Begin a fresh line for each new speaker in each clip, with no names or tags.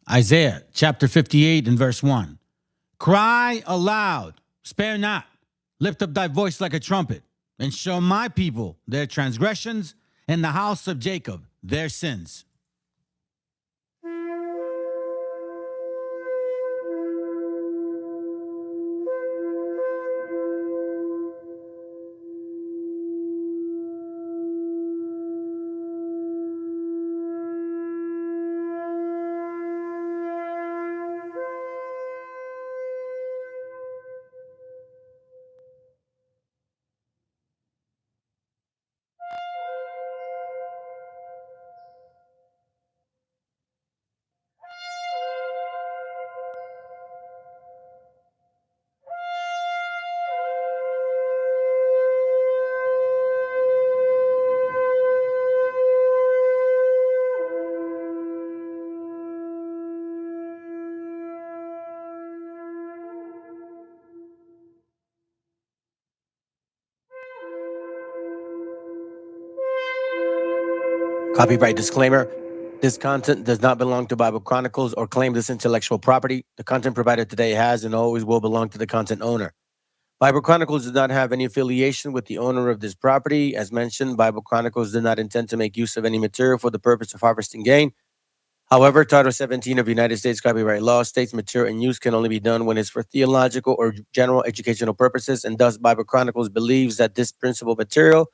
Isaiah chapter 58 and verse 1. Cry aloud, spare not, lift up thy voice like a trumpet, and show my people their transgressions, and the house of Jacob their sins.
Copyright disclaimer. This content does not belong to Bible Chronicles or claim this intellectual property. The content provided today has and always will belong to the content owner. Bible Chronicles does not have any affiliation with the owner of this property. As mentioned, Bible Chronicles did not intend to make use of any material for the purpose of harvesting gain. However, Title 17 of United States copyright law states material in use can only be done when it's for theological or general educational purposes, and thus Bible Chronicles believes that this principal material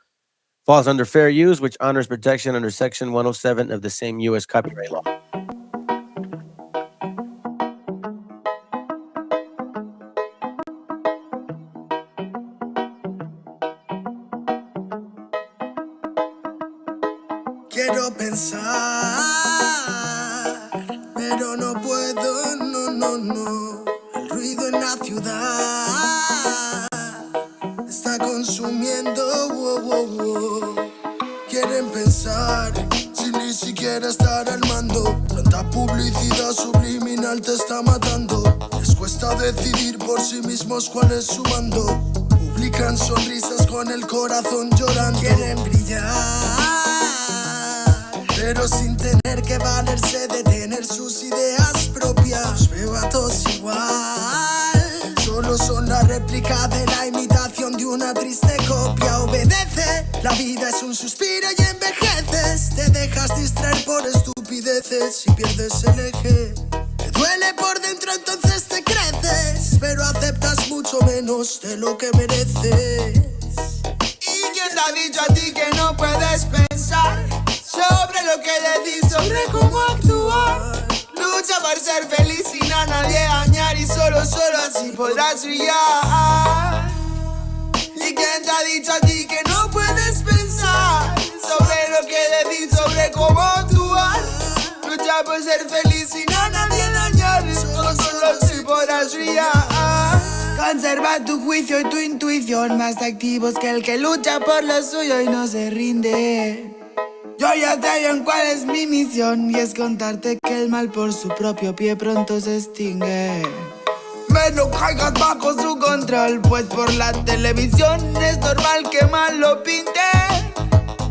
falls under fair use, which honors protection under Section 107 of the same U.S. copyright law.
Quiero pensar, pero no puedo, no. El ruido en la ciudad está consumiendo, Quieren pensar, sin ni siquiera estar al mando. Tanta publicidad subliminal te está matando. Les cuesta decidir por sí mismos cuál es su mando. Publican sonrisas con el corazón llorando. Quieren brillar, pero sin tener que valerse de tener sus ideas propias. Los veo a todos igual, solo son la réplica de la imitación de una triste copia. Obedece, la vida es un suspiro y envejeces. Te dejas distraer por estupideces y pierdes el eje. Te duele por dentro, entonces te creces, pero aceptas mucho menos de lo que mereces.
¿Y quién te ha dicho a ti que no puedes pensar sobre lo que le di, sobre cómo actuar? Lucha por ser feliz sin a nadie dañar, y solo así podrás brillar. ¿Y quién te ha dicho a ti que no puedes pensar sobre lo que le di, sobre cómo actuar? Lucha por ser feliz sin a nadie dañar, y solo así podrás brillar. Conserva tu juicio y tu intuición, más activos que el que lucha por lo suyo y no se rinde. Yo ya sé bien cuál es mi misión, y es contarte que el mal por su propio pie pronto se extingue. No caigas bajo su control, pues por la televisión es normal que mal lo pinten.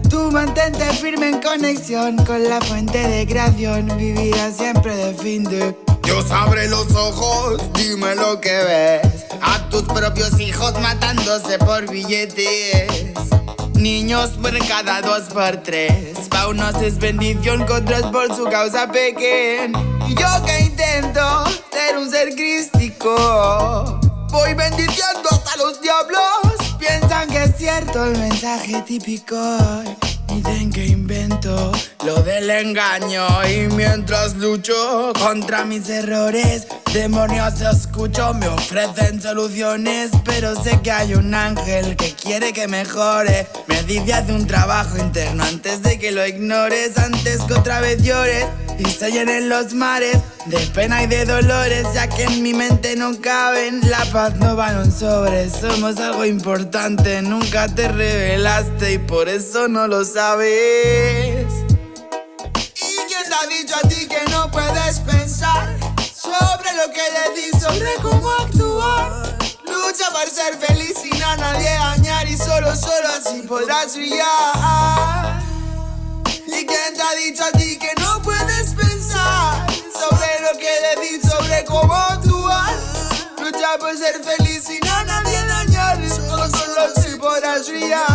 Tú mantente firme en conexión con la fuente de creación, vivirás siempre de fin de. Dios abre los ojos, dime lo que ves. A tus propios hijos matándose por billetes. Niños mueren cada 2 por 3. Pa' unos es bendición, con otros por su causa pequen. Y yo que intento ser un ser crístico, voy bendiciendo hasta los diablos. Piensan que es cierto el mensaje típico, dicen que invento lo del engaño. Y mientras lucho contra mis errores, demonios escucho, me ofrecen soluciones. Pero sé que hay un ángel que quiere que mejore. Me dice haz un trabajo interno antes de que lo ignores, antes que otra vez llores y se llenen los mares de pena y de dolores, ya que en mi mente no caben. La paz no va en un sobre, somos algo importante. Nunca te revelaste y por eso no lo sabes. ¿Y quién te ha dicho a ti que no puedes pensar sobre lo que le di, sobre cómo actuar? Lucha por ser feliz sin a nadie dañar, y solo así podrás brillar. ¿Y quién te ha dicho a ti que no puedes lucha por ser feliz sin a nadie dañar. Solo si podrás brillar.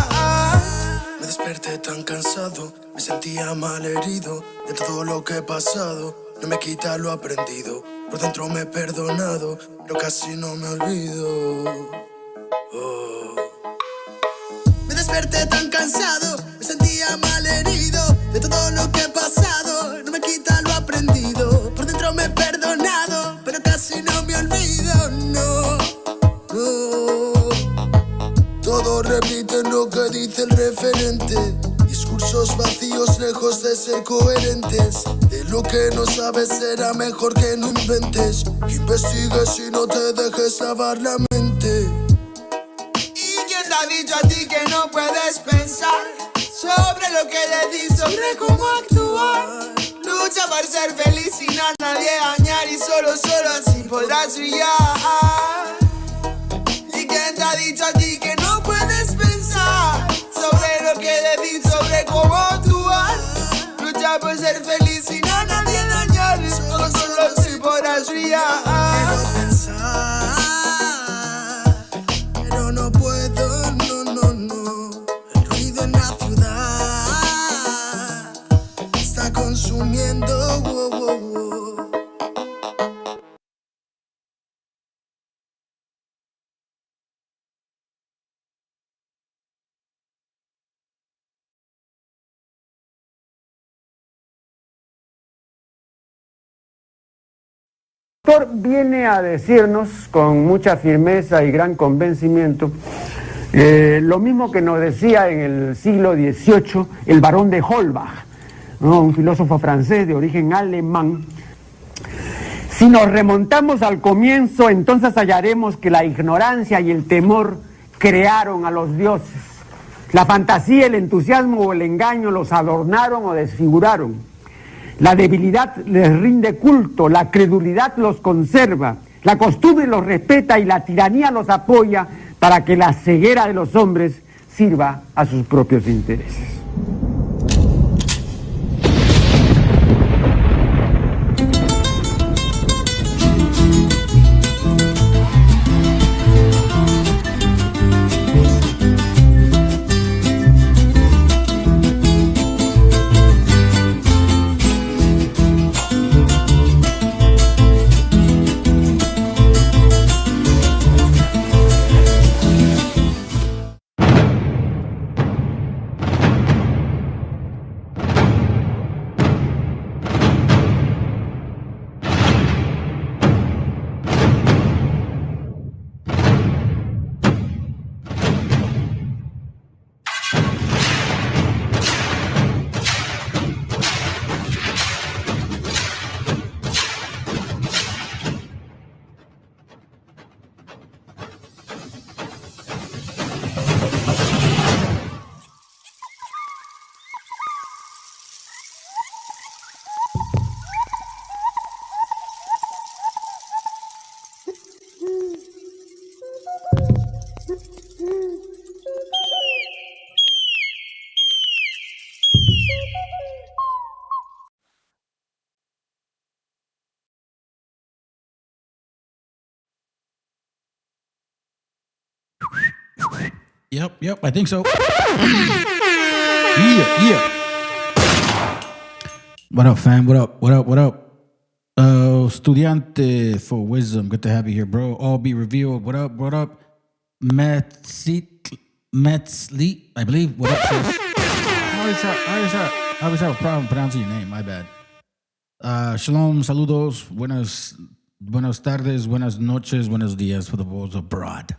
Me desperté tan cansado, me sentía mal herido de todo lo que he pasado. No me quita lo aprendido, por dentro me he perdonado, pero casi no me olvido. Me desperté tan cansado, me sentía mal herido de todo lo que he pasado. No me quita lo aprendido, por dentro me he perdonado, pero casi no me olvido, no. Todos repiten lo que dice el referente. Discursos vacíos lejos de ser coherentes. De lo que no sabes será mejor que no inventes. Que investigues y no te dejes lavar la mente.
¿Y quién te ha dicho a ti que no puedes pensar sobre lo que le di, sobre cómo actuar? Lucha por ser feliz sin a nadie dañar y solo así podrás brillar. ¿Y quién te ha dicho a ti que no puedes pensar sobre lo que le di, sobre cómo actuar? Lucha por ser feliz sin a nadie dañar y solo así podrás brillar.
Quiero pensar, pero no puedo, no. El ruido en la ciudad está consumiendo,
El autor viene a decirnos con mucha firmeza y gran convencimiento lo mismo que nos decía en el siglo XVIII el barón de Holbach, ¿no? Un filósofo francés de origen alemán. Si nos remontamos al comienzo, entonces hallaremos que la ignorancia y el temor crearon a los dioses. La fantasía, el entusiasmo o el engaño los adornaron o desfiguraron. La debilidad les rinde culto, la credulidad los conserva, la costumbre los respeta y la tiranía los apoya para que la ceguera de los hombres sirva a sus propios intereses.
Yep, I think so. Yeah. What up, fam? What up? Estudiante for wisdom. Good to have you here, bro. All be revealed. What up? Metzli, I believe. What up, sis? I always have a problem pronouncing your name. My bad. Shalom, saludos, buenas tardes, buenas noches, buenos dias for the wolves abroad.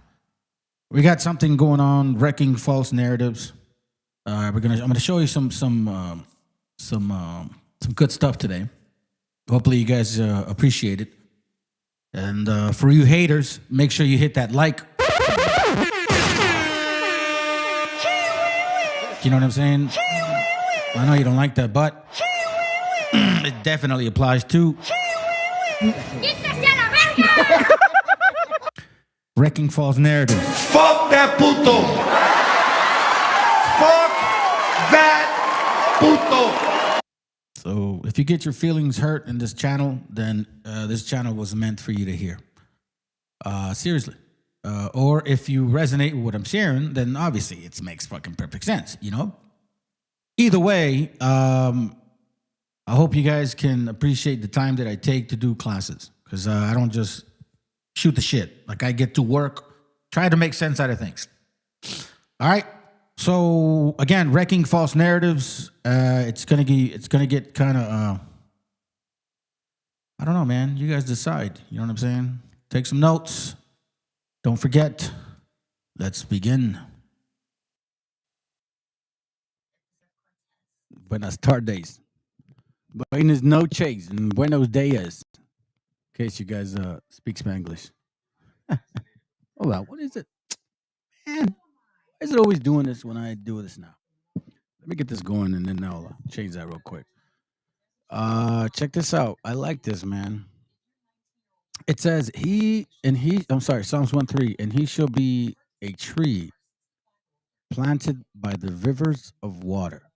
We got something going on, wrecking false narratives. I'm gonna show you some good stuff today. Hopefully you guys appreciate it. And for you haters, make sure you hit that like. You know what I'm saying? I know you don't like that, but it definitely applies too. Wrecking false narratives.
Fuck that puto. Fuck that puto.
So if you get your feelings hurt in this channel, then this channel was meant for you to hear. Seriously. Or if you resonate with what I'm sharing, then obviously it makes fucking perfect sense, you know? Either way, I hope you guys can appreciate the time that I take to do classes, because I don't just shoot the shit. Like, I get to work, try to make sense out of things. All right. So again, wrecking false narratives. It's gonna get kind of. I don't know, man. You guys decide. You know what I'm saying? Take some notes. Don't forget. Let's begin. Buenas tardes. Buenas noches and buenos dias. In case you guys speak Spanglish. Hold on. What is it? Man, why is it always doing this when I do this now? Let me get this going and then I'll change that real quick. Check this out. I like this, man. It says I'm sorry, Psalms 1:3, and he shall be a tree planted by the rivers of water.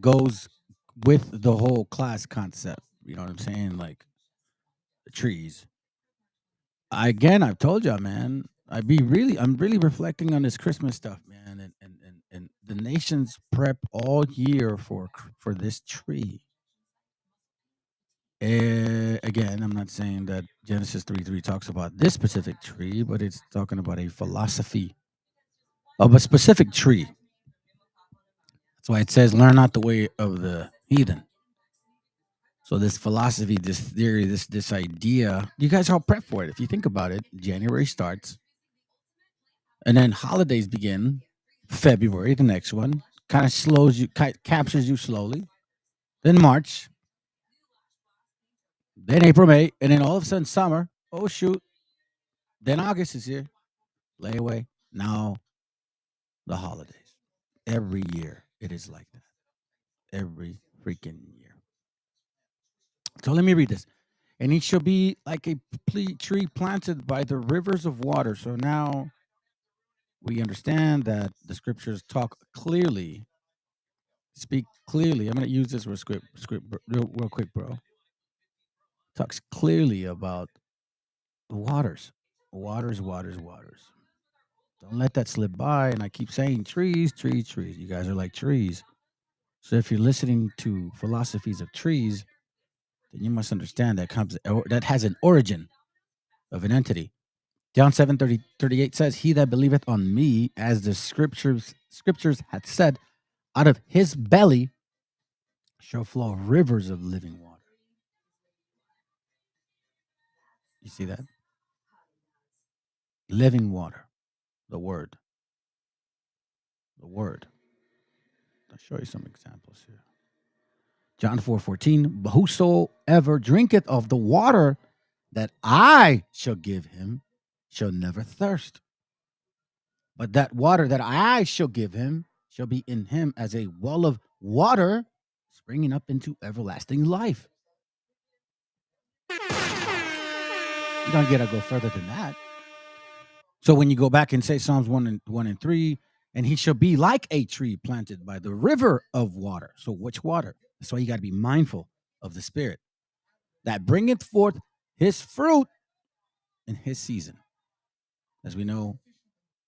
Goes with the whole class concept. You know what I'm saying? Like the trees. I've told y'all, man. I'm really reflecting on this Christmas stuff, man, and the nations prep all year for this tree. Again, I'm not saying that Genesis 3:3 talks about this specific tree, but it's talking about a philosophy of a specific tree. That's why it says, "Learn not the way of the heathen." So this philosophy, this theory, this idea, you guys are all prepped for it. If you think about it, January starts, and then holidays begin. February, the next one, kind of slows you, captures you slowly. Then March, then April, May, and then all of a sudden summer. Oh shoot! Then August is here. Layaway. Now the holidays. Every year it is like that. Every freaking year. So let me read this. And he shall be like a tree planted by the rivers of water. So now we understand that the scriptures talk clearly, speak clearly. I'm going to use this real quick, bro. Talks clearly about the waters. Waters. Don't let that slip by. And I keep saying trees. You guys are like trees. So if you're listening to philosophies of trees, then you must understand that has an origin of an entity. John 7:38 says, "He that believeth on me, as the scriptures hath said, out of his belly shall flow rivers of living water." You see that? Living water. The word. The word. I'll show you some examples here. John 4:14, "But whosoever drinketh of the water that I shall give him shall never thirst. But that water that I shall give him shall be in him as a well of water springing up into everlasting life." You don't get to go further than that. So when you go back and say Psalms 1 and 3, and he shall be like a tree planted by the river of water. So which water? That's why you got to be mindful of the Spirit that bringeth forth his fruit in his season. As we know,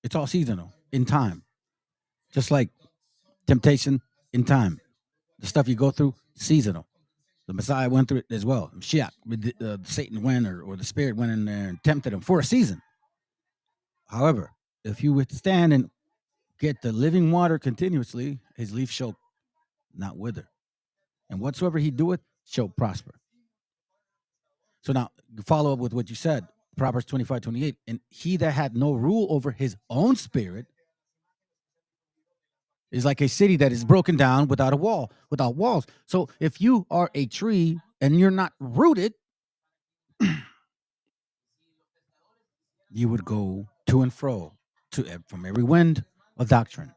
it's all seasonal, in time. Just like temptation, in time. The stuff you go through, seasonal. The Messiah went through it as well. MESHIACHA, Satan went or the Spirit went in there and tempted him for a season. However, if you withstand and get the living water continuously, his leaf shall not wither. And whatsoever he doeth shall prosper. So now, follow up with what you said, Proverbs 25:28. "And he that had no rule over his own spirit is like a city that is broken down without walls." So if you are a tree and you're not rooted, you would go to and fro from every wind of doctrine.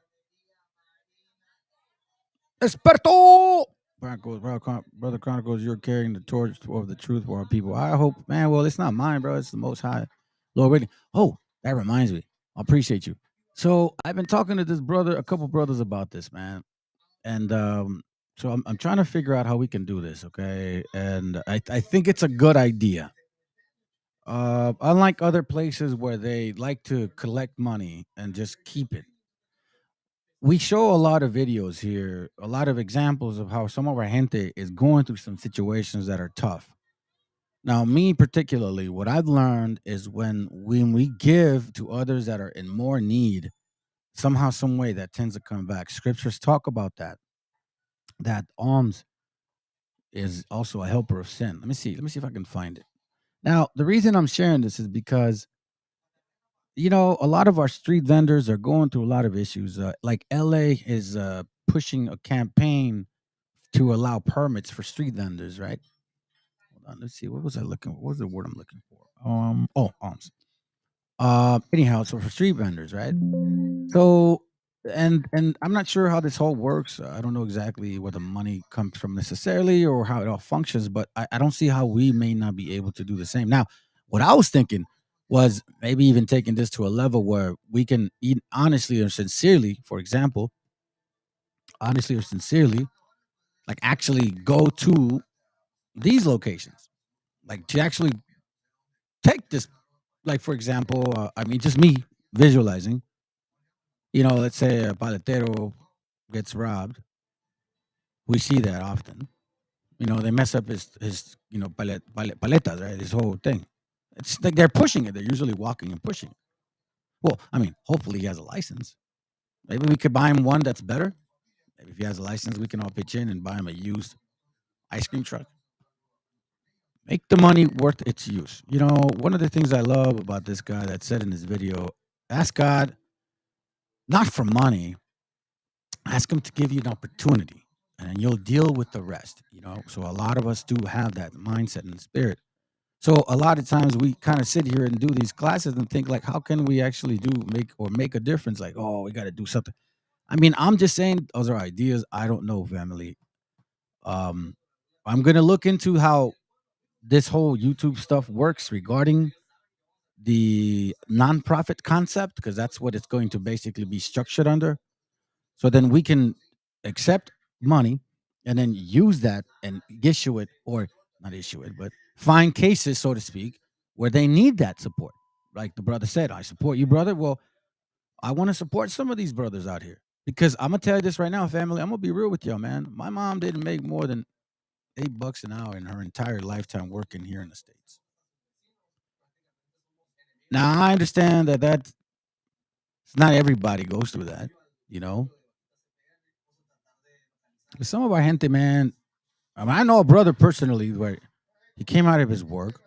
Esperto! Brother Chronicles, you're carrying the torch of the truth for our people. I hope, man. Well, it's not mine, bro. It's the Most High Lord. Waiting. Oh, that reminds me. I appreciate you. So I've been talking to a couple brothers about this, man, and so I'm trying to figure out how we can do this, okay? And I think it's a good idea. Unlike other places where they like to collect money and just keep it, we show a lot of videos here, a lot of examples of how some of our gente is going through some situations that are tough. Now, me particularly, what I've learned is when we give to others that are in more need, somehow, some way that tends to come back. Scriptures talk about that. That alms is also a helper of sin. Let me see. Let me see if I can find it. Now, the reason I'm sharing this is because a lot of our street vendors are going through a lot of issues. Like LA is pushing a campaign to allow permits for street vendors, right? Hold on, let's see. What was I looking? What was the word I'm looking for? Alms. Anyhow, so for street vendors, right? So, and I'm not sure how this whole works. I don't know exactly where the money comes from necessarily or how it all functions, but I don't see how we may not be able to do the same. Now, what I was thinking was maybe even taking this to a level where we can eat honestly or sincerely, for example, honestly or sincerely, like actually go to these locations, like to actually take this, like for example, I mean, just me visualizing. Let's say a paletero gets robbed. We see that often. They mess up his paletas, right? His whole thing. It's like they're pushing it. They're usually walking and pushing it. Well, I mean, hopefully he has a license. Maybe we could buy him one that's better. Maybe if he has a license, we can all pitch in and buy him a used ice cream truck. Make the money worth its use. One of the things I love about this guy that said in his video, ask God not for money, ask him to give you an opportunity and then you'll deal with the rest. So a lot of us do have that mindset and spirit. So a lot of times we kind of sit here and do these classes and think like, how can we actually make a difference? Like, oh, we got to do something. I mean, I'm just saying those are ideas. I don't know, family. um I'm gonna look into how this whole YouTube stuff works regarding the nonprofit concept, because that's what it's going to basically be structured under. So then we can accept money and then use that and issue it, or not issue it, but find cases, so to speak, where they need that support. Like the brother said, I support you, brother. Well, I want to support some of these brothers out here because I'm gonna tell you this right now, family. I'm gonna be real with y'all, man. My mom didn't make more than $8 an hour in her entire lifetime working here in the States. Now I understand that's not everybody goes through that, you know. But some of our gente, man. I mean, I know a brother personally where he came out of his work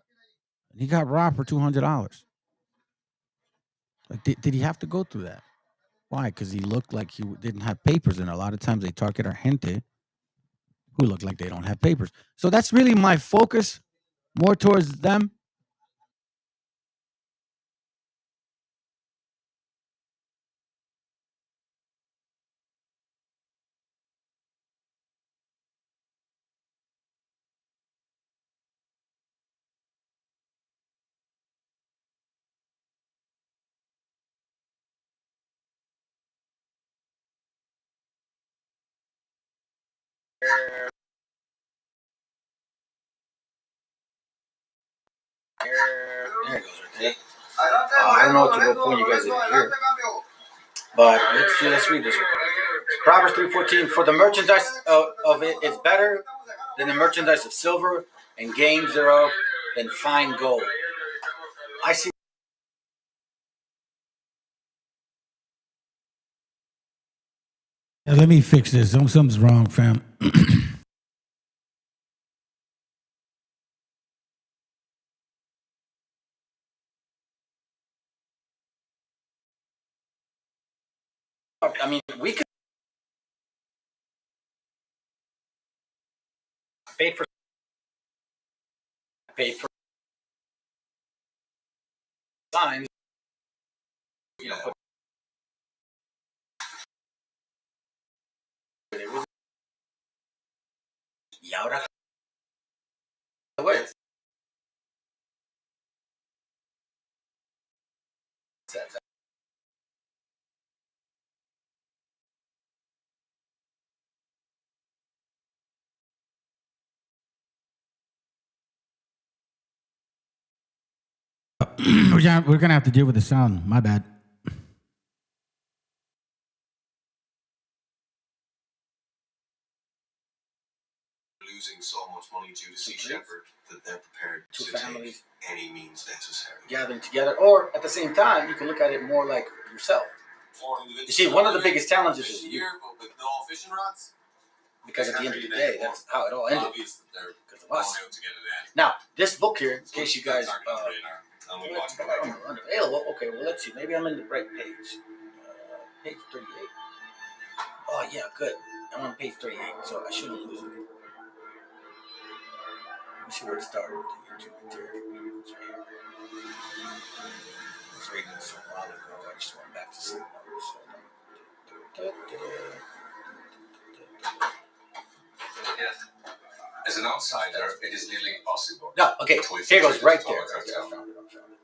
and he got robbed for $200. Like, did he have to go through that? Why? Because he looked like he didn't have papers, and a lot of times they target our gente who look like they don't have papers. So that's really my focus, more towards them. There it goes right there. I don't know what point you guys didn't hear, but let's read this. Proverbs 3:14. For the merchandise of it is better than the merchandise of silver, and gains thereof than fine gold. I see. Let me fix this. Something's wrong, fam. I mean, we could pay for signs. Put it was. Y ahora. we're gonna have to deal with the sound. My bad.
Losing so much money due to Sea Shepherd that they're prepared
Two
to
families
take any means necessary.
gathering together, or at the same time, you can look at it more like yourself. You see, one of the biggest challenges is you,
but with no fishing rods.
because at the end of the day, that's how it all ended,
Obvious that they're
because of us.
going out to get it at.
Now, this book here, in case you guys
Unavailable.
unavailable, okay, well, let's see, maybe I'm in the right page. Page 38. Oh, yeah, good. I'm on page 38, so I shouldn't lose it. Let me see where it started. I was reading this a while ago. I just went back to some notes.
Yes. As an outsider, it is nearly impossible.
No, okay, here it goes, right there. Right there. I found it.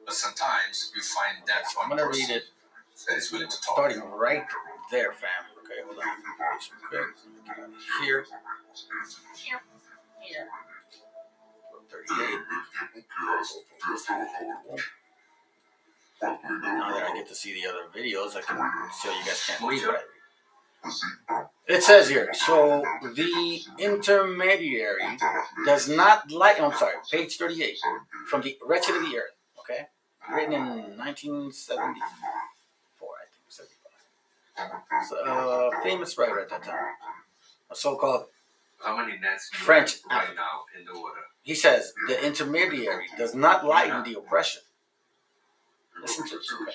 But sometimes you find that
I'm
one
gonna
person
read it
that is willing to talk.
starting right there, fam. Okay, hold on. Here. 38. Now that I get to see the other videos, I can show you guys can't read what I read. It says here, so the intermediary does not like, I'm sorry, page 38, from the wretched of the earth, okay? Written in 1974, I think, 75. So, famous writer at that time, a so-called
How many nets do you
French
have right now in the water?
He says, the intermediary does not lighten the oppression. Listen to this, okay?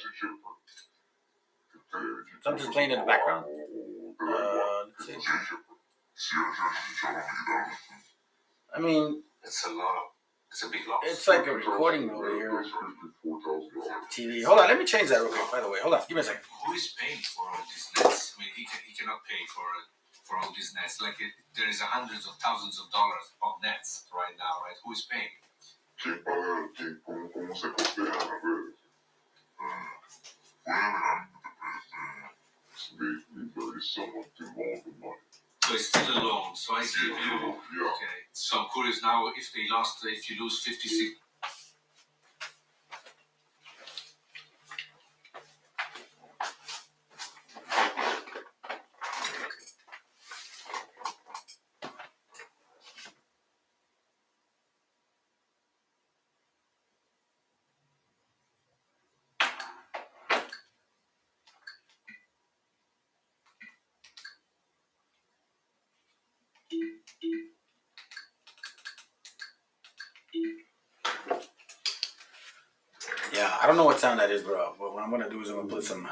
Something's playing in the background. Let's see. I mean,
It's a lot. It's a big loss.
it's like a recording over here. TV. Hold on, let me change that real quick, by the way. Hold on, give me a second.
Who is paying for all these nets? I mean, he cannot pay for all these nets. Like there is hundreds of thousands of dollars on nets right now, right? Who is paying?
¿Cómo se costean las redes? There is someone involved in money.
So it's still a loan. So I give you.
Yeah.
Okay. So I'm curious now if you lose 56.
Yeah, I don't know what sound that is, bro. But what I'm gonna do is I'm gonna put some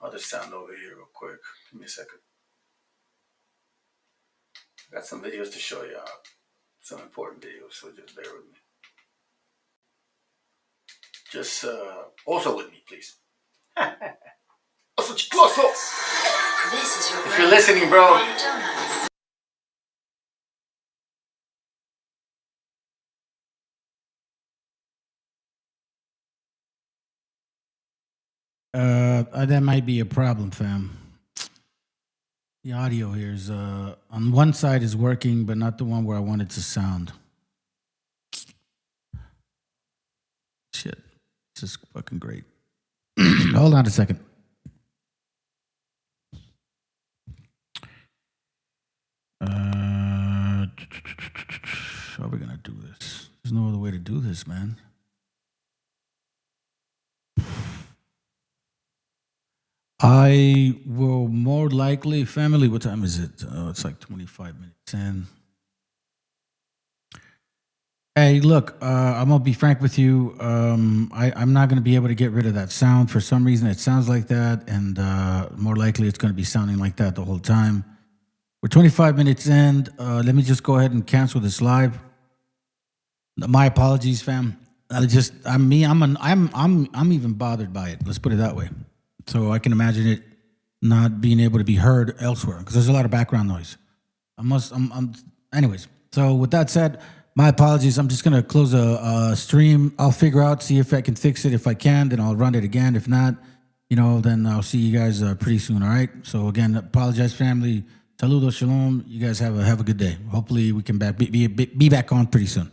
other sound over here real quick. Give me a second. I got some videos to show y'all. Some important videos, so just bear with me. Just also with me, please. Also chicloso.
This is your
If you're listening, bro.
donuts.
That might be a problem, fam. The audio here is on one side is working, but not the one where I want it to sound. Shit, this is fucking great. Hold on a second. How are we gonna do this? There's no other way to do this, man. I will more likely, family, what time is it? Oh, it's like 25 minutes in. Hey, look, I'm going to be frank with you. I'm not going to be able to get rid of that sound. For some reason, it sounds like that, and more likely it's going to be sounding like that the whole time. We're 25 minutes in. Let me just go ahead and cancel this live. My apologies, fam. I'm even bothered by it. Let's put it that way. So I can imagine it not being able to be heard elsewhere because there's a lot of background noise. Anyways, so with that said, my apologies. I'm just going to close a stream. I'll figure out, see if I can fix it. If I can, then I'll run it again. If not, then I'll see you guys pretty soon, all right? So again, apologize, family. Saludos, shalom. You guys have a good day. Hopefully we can be back on pretty soon.